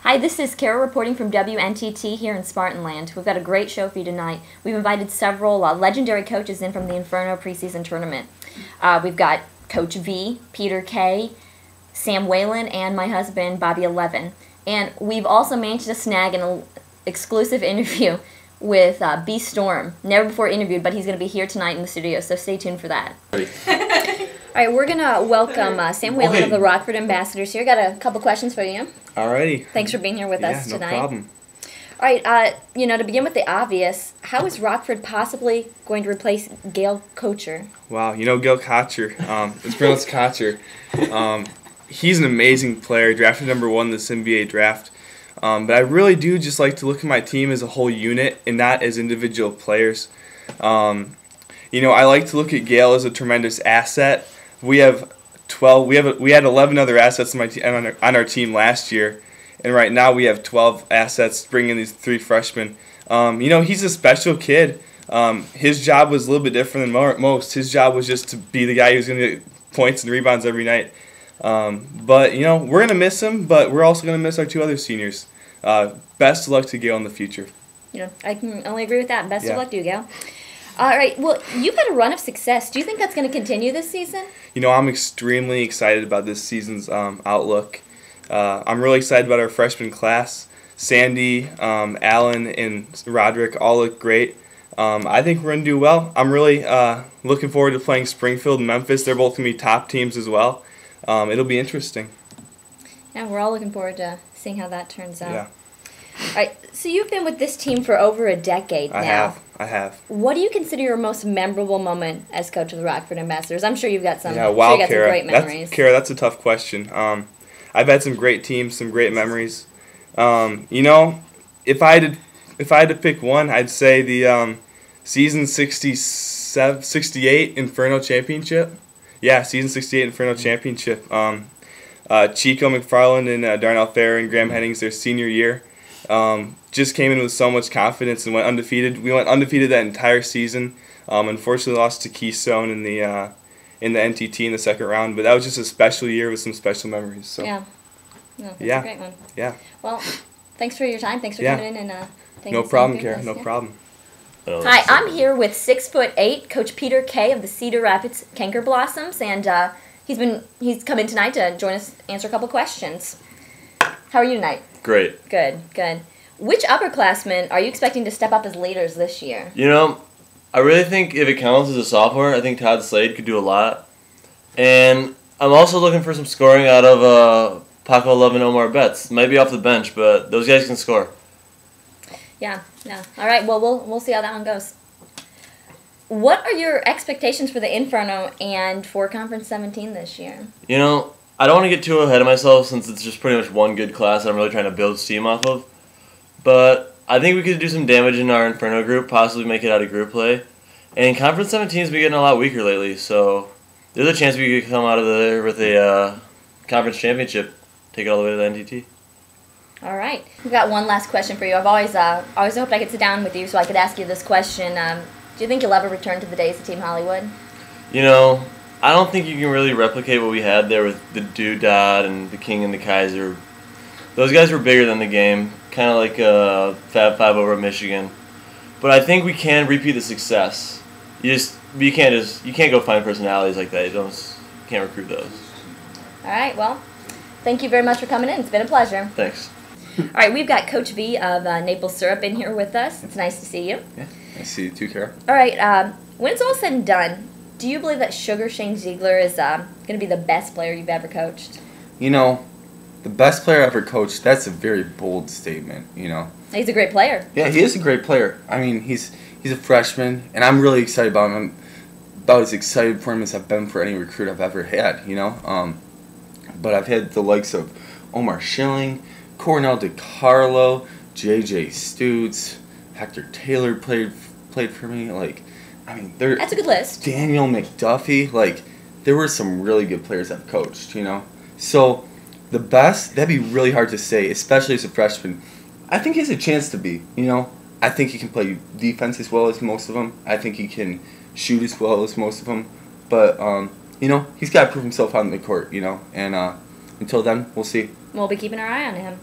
Hi, this is Kara reporting from WNTT here in Spartanland. We've got a great show for you tonight. We've invited several legendary coaches in from the Inferno preseason tournament. We've got Coach V, Peter K, Sam Whalen, and my husband, Bobby 11. And we've also managed to snag an exclusive interview with B Storm. Never before interviewed, but he's going to be here tonight in the studio, so stay tuned for that. All right, we're going to welcome Sam Whalen of the Rockford Ambassadors here. Got a couple questions for you. Alrighty. Thanks for being here with us tonight. No problem. All right, to begin with the obvious, how is Rockford possibly going to replace Gail Kocher? Wow, Gail Kocher. It's pronounced Kocher. He's an amazing player, drafted #1 in this NBA draft. But I really do just like to look at my team as a whole unit and not as individual players. I like to look at Gail as a tremendous asset. We have 12. We had 11 other assets on our team last year, and right now we have 12 assets. Bringing these 3 freshmen. He's a special kid. His job was a little bit different than most. His job was just to be the guy who's going to get points and rebounds every night. But we're going to miss him, but we're also going to miss our 2 other seniors. Best of luck to Gail in the future. I can only agree with that. Best of luck to you, Gail. All right, well, you've had a run of success. Do you think that's going to continue this season? I'm extremely excited about this season's outlook. I'm really excited about our freshman class. Sandy, Allen, and Roderick all look great. I think we're going to do well. I'm really looking forward to playing Springfield and Memphis. They're both going to be top teams as well. It'll be interesting. Yeah, we're all looking forward to seeing how that turns out. Yeah. All right, so you've been with this team for over a decade now. I have. What do you consider your most memorable moment as coach of the Rockford Ambassadors? I'm sure you've got some. Yeah, wow, some great memories. Kara, that's a tough question. I've had some great teams, some great memories. If I had to pick one, I'd say the season 68 Inferno championship. Yeah, season 68 Inferno championship. Chico McFarland and Darnell Fair and Graham Hennings, their senior year, just came in with so much confidence and went undefeated. We went undefeated that entire season. Unfortunately, lost to Keystone in the NTT in the second round, but that was just a special year with some special memories. So. Yeah, that's a great one. Yeah. Well, thanks for your time. Thanks for coming in and no problem, Kara. No problem. Hi, I'm here with 6'8" Coach Peter K of the Cedar Rapids Canker Blossoms, and he's come in tonight to join us, answer a couple questions. How are you tonight? Great. Good. Which upperclassmen are you expecting to step up as leaders this year? I really think if it counts as a sophomore, I think Todd Slade could do a lot. And I'm also looking for some scoring out of Paco Love and Omar Betts. Might be off the bench, but those guys can score. Yeah. All right, well, we'll see how that one goes. What are your expectations for the Inferno and for Conference 17 this year? I don't want to get too ahead of myself since it's just pretty much one good class that I'm really trying to build steam off of. But I think we could do some damage in our Inferno group, possibly make it out of group play. And Conference 17 has been getting a lot weaker lately, so there's a chance we could come out of there with a conference championship, take it all the way to the NTT. All right. We've got one last question for you. I've always hoped I could sit down with you so I could ask you this question. Do you think you'll ever return to the days of Team Hollywood? I don't think you can really replicate what we had there with the Doodad and the King and the Kaiser. Those guys were bigger than the game, kind of like Fab Five over at Michigan. But I think we can repeat the success. You can't go find personalities like that. You can't recruit those. All right. Well, thank you very much for coming in. It's been a pleasure. Thanks. All right, we've got Coach V of Maple Syrup in here with us. It's nice to see you. Yeah, nice to see you too, Kara. All right, when it's all said and done, do you believe that Sugar Shane Ziegler is going to be the best player you've ever coached? The best player I ever coached, that's a very bold statement, He's a great player. Yeah, he is a great player. I mean, he's a freshman, and I'm really excited about him. I'm about as excited for him as I've been for any recruit I've ever had, But I've had the likes of Omar Schilling, Cornell DeCarlo, J.J. Stutes, Hector Taylor played for me. That's a good list. Daniel McDuffie. There were some really good players I've coached, So the best, that'd be really hard to say, especially as a freshman. I think he has a chance to be, I think he can play defense as well as most of them. I think he can shoot as well as most of them. But, he's got to prove himself out in the court, and until then, we'll see. We'll be keeping our eye on him.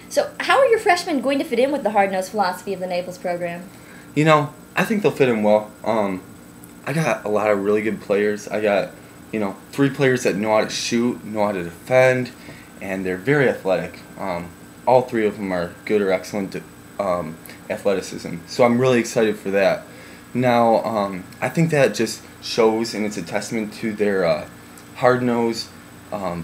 So how are your freshmen going to fit in with the hard-nosed philosophy of the Naples program? You know, I think they'll fit in well. I got a lot of really good players. I got, 3 players that know how to shoot, know how to defend, and they're very athletic. All 3 of them are good or excellent athleticism. So I'm really excited for that. Now, I think that just shows, and it's a testament to their hard-nosed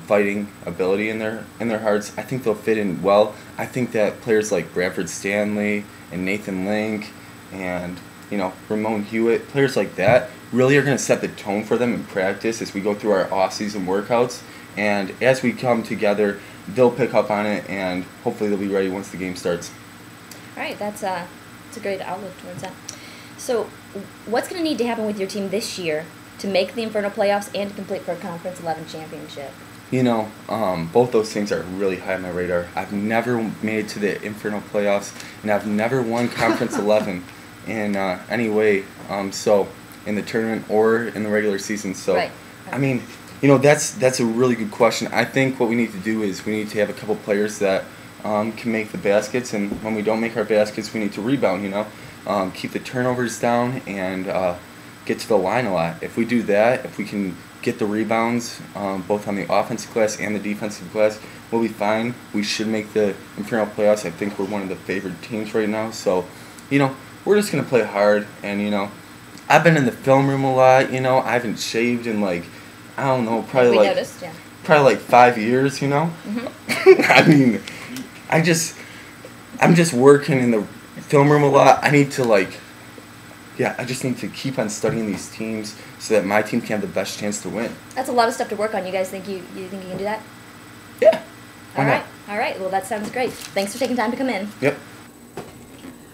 fighting ability in their hearts. I think they'll fit in well. I think that players like Bradford Stanley and Nathan Link and Ramon Hewitt, players like that, really are going to set the tone for them in practice as we go through our off-season workouts. And as we come together, they'll pick up on it, and hopefully they'll be ready once the game starts. All right, that's a great outlook towards that. So what's going to need to happen with your team this year to make the Inferno playoffs and to complete for a Conference 11 championship? Both those things are really high on my radar. I've never made it to the Inferno playoffs, and I've never won Conference 11 in any way, so in the tournament or in the regular season. So, right. I mean, that's a really good question. I think what we need to do is we need to have a couple players that can make the baskets, and when we don't make our baskets, we need to rebound, keep the turnovers down and get to the line a lot. If we do that, if we can get the rebounds both on the offensive glass and the defensive glass, we'll be fine. We should make the Inferno playoffs. I think we're one of the favored teams right now. So, we're just going to play hard. And, I've been in the film room a lot. I haven't shaved in I don't know, probably noticed, yeah. Probably 5 years, Mm-hmm. I mean, I'm just working in the film room a lot. I need to I just need to keep on studying these teams so that my team can have the best chance to win. That's a lot of stuff to work on. You guys think you think you can do that? Yeah. All right. Well, that sounds great. Thanks for taking time to come in. Yep.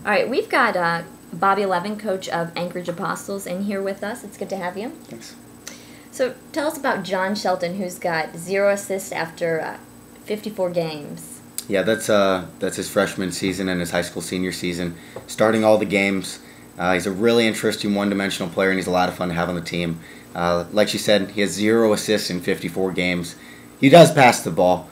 All right, we've got Bobby Levin, coach of Anchorage Apostles, in here with us. It's good to have you. Thanks. So tell us about John Shelton, who's got 0 assists after 54 games. Yeah, that's his freshman season and his high school senior season, starting all the games. He's a really interesting one-dimensional player, and he's a lot of fun to have on the team. Like she said, he has 0 assists in 54 games. He does pass the ball.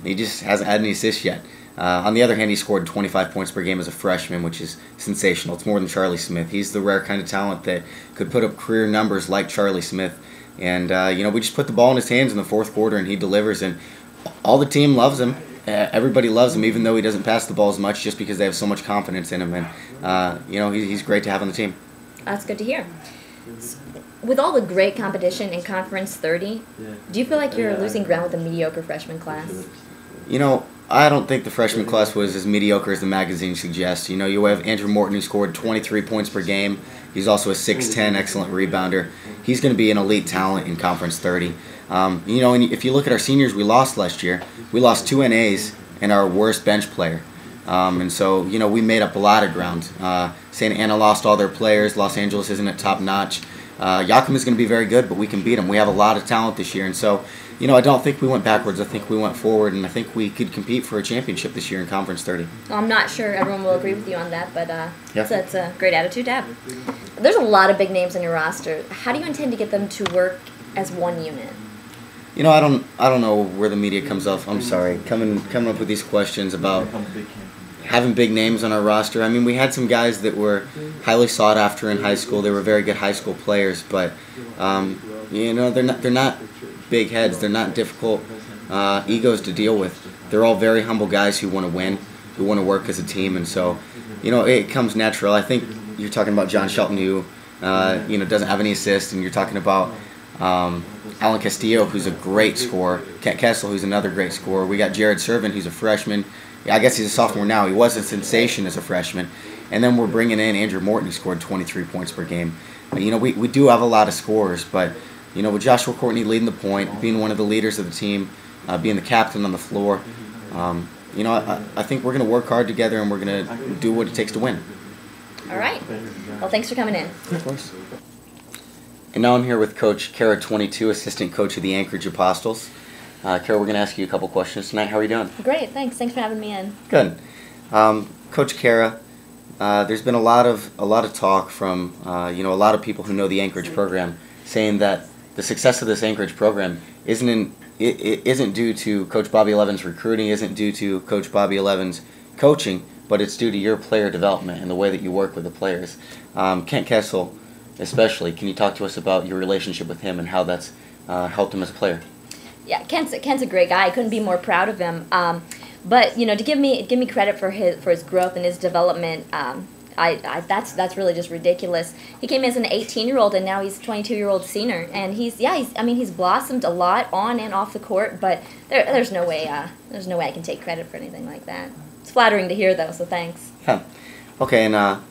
He just hasn't had any assists yet. On the other hand, he scored 25 points per game as a freshman, which is sensational. It's more than Charlie Smith. He's the rare kind of talent that could put up career numbers like Charlie Smith. And, we just put the ball in his hands in the fourth quarter, and he delivers. And all the team loves him. Everybody loves him, even though he doesn't pass the ball as much, just because they have so much confidence in him. And, he's great to have on the team. That's good to hear. With all the great competition in Conference 30, do you feel like you're losing ground with a mediocre freshman class? I don't think the freshman class was as mediocre as the magazine suggests. You have Andrew Morton, who scored 23 points per game. He's also a 6'10", excellent rebounder. He's going to be an elite talent in Conference 30. And if you look at our seniors we lost last year, we lost 2 NAs and our worst bench player. And so, we made up a lot of ground. Santa Ana lost all their players. Los Angeles isn't at top notch. Yakima is going to be very good, but we can beat them. We have a lot of talent this year. And so, I don't think we went backwards. I think we went forward, and I think we could compete for a championship this year in Conference 30. Well, I'm not sure everyone will agree with you on that, but Yeah. so that's a great attitude to have. There's a lot of big names on your roster. How do you intend to get them to work as one unit? I don't know where the media comes off. I'm sorry, coming up with these questions about having big names on our roster. I mean, we had some guys that were highly sought after in high school. They were very good high school players, but they're not big heads. They're not difficult egos to deal with. They're all very humble guys who want to win, who want to work as a team, and so it comes natural. I think you're talking about John Shelton, who doesn't have any assists, and you're talking about Alan Castillo, who's a great scorer. Kent Kessel, who's another great scorer. We got Jared Servin, who's a freshman. I guess he's a sophomore now. He was a sensation as a freshman. And then we're bringing in Andrew Morton, who scored 23 points per game. We do have a lot of scorers, but with Joshua Courtney leading the point, being one of the leaders of the team, being the captain on the floor, I think we're going to work hard together, and we're going to do what it takes to win. All right. Well, thanks for coming in. Of course. And now I'm here with Coach Kara 22, assistant coach of the Anchorage Apostles. Kara, we're going to ask you a couple questions tonight. How are you doing? Great, thanks. Thanks for having me in. Good. Coach Kara, there's been a lot of talk from a lot of people who know the Anchorage program, saying that the success of this Anchorage program isn't it isn't due to Coach Bobby Levin's recruiting, isn't due to Coach Bobby Levin's coaching, but it's due to your player development and the way that you work with the players. Kent Kessel, especially, can you talk to us about your relationship with him and how that's helped him as a player? Yeah, Kent's a great guy. I couldn't be more proud of him. But to give me credit for his growth and his development, that's really just ridiculous. He came in as an 18-year-old and now he's a 22-year-old senior, and he's blossomed a lot on and off the court. But there's no way I can take credit for anything like that. It's flattering to hear though, so thanks. Yeah. Okay, and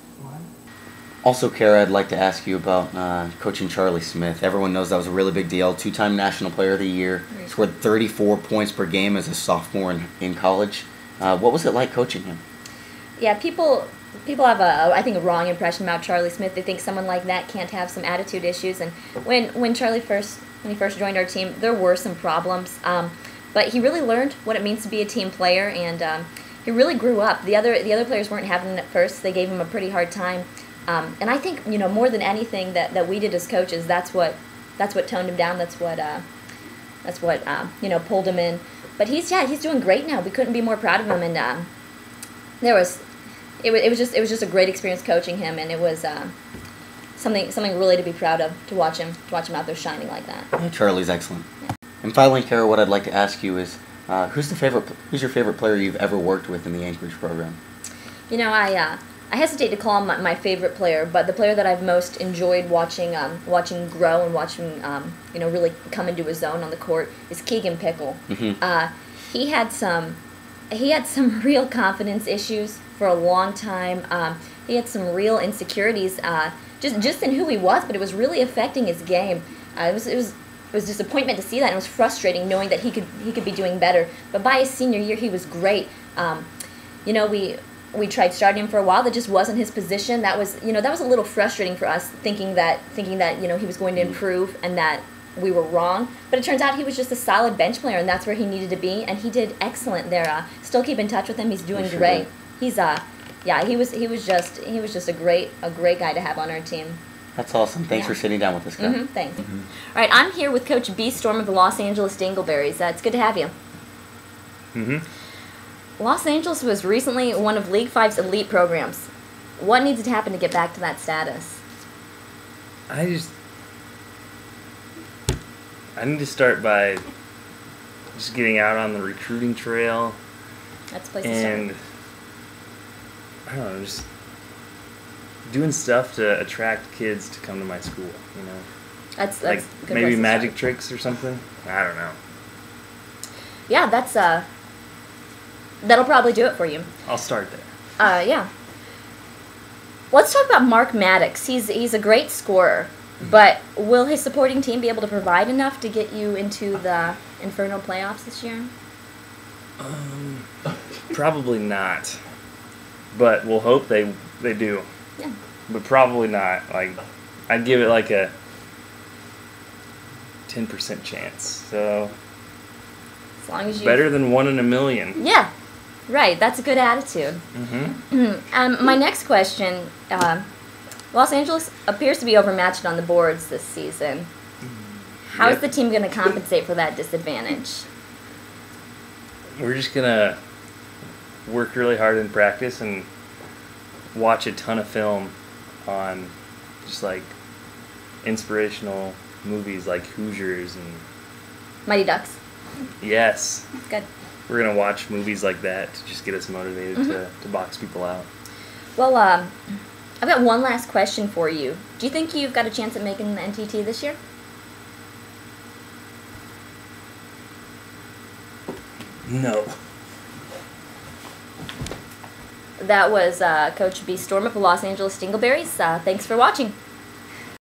also, Kara, I'd like to ask you about coaching Charlie Smith. Everyone knows that was a really big deal. 2-time National Player of the Year. Scored 34 points per game as a sophomore in college. What was it like coaching him? Yeah, people have a wrong impression about Charlie Smith. They think someone like that can't have some attitude issues. And when Charlie first joined our team, there were some problems. But he really learned what it means to be a team player, and he really grew up. The other players weren't having it at first. They gave him a pretty hard time. And I think more than anything that we did as coaches, that's what toned him down. That's what pulled him in. But he's doing great now. We couldn't be more proud of him. And it was just a great experience coaching him, and it was something really to be proud of to watch him out there shining like that. Yeah, Charlie's excellent. Yeah. And finally, Kara, what I'd like to ask you is, who's your favorite player you've ever worked with in the Anchorage program? I hesitate to call him my favorite player, but the player that I've most enjoyed watching grow and watching really come into his zone on the court is Keegan Pickle. Mm-hmm. He had some real confidence issues for a long time. He had some real insecurities just in who he was, but it was really affecting his game. It was disappointment to see that, and it was frustrating knowing that he could be doing better. But by his senior year, he was great. We tried starting him for a while. That just wasn't his position. That was a little frustrating for us, thinking that he was going to improve and that we were wrong. But it turns out he was just a solid bench player, and that's where he needed to be. And he did excellent there. Still keep in touch with him. He's doing great. He's he was just a great guy to have on our team. That's awesome. Thanks for sitting down with us, guys. Mm-hmm, thanks. Mm-hmm. All right, I'm here with Coach B. Storm of the Los Angeles Dingleberries. It's good to have you. Mm-hmm. Los Angeles was recently one of League 5's elite programs. What needs to happen to get back to that status? I need to start by just getting out on the recruiting trail. That's a place to start. And I don't know, just doing stuff to attract kids to come to my school, That's like a good maybe place to magic start. tricks or something. I don't know. Yeah, that'll probably do it for you. I'll start there. Yeah. Let's talk about Mark Maddox. He's a great scorer, but will his supporting team be able to provide enough to get you into the Inferno playoffs this year? Probably not. But we'll hope they do. Yeah. But probably not. Like, I'd give it like a 10% chance. So As long as you better than 1 in a million. Yeah. Right, that's a good attitude. Mm-hmm. My next question, Los Angeles appears to be overmatched on the boards this season. How is the team going to compensate for that disadvantage? We're just going to work really hard in practice and watch a ton of film on just like inspirational movies like Hoosiers and Mighty Ducks. Yes. Good. We're going to watch movies like that to just get us motivated to box people out. Well, I've got one last question for you. Do you think you've got a chance at making the NTT this year? No. That was Coach B. Storm of the Los Angeles Dingleberries. Thanks for watching.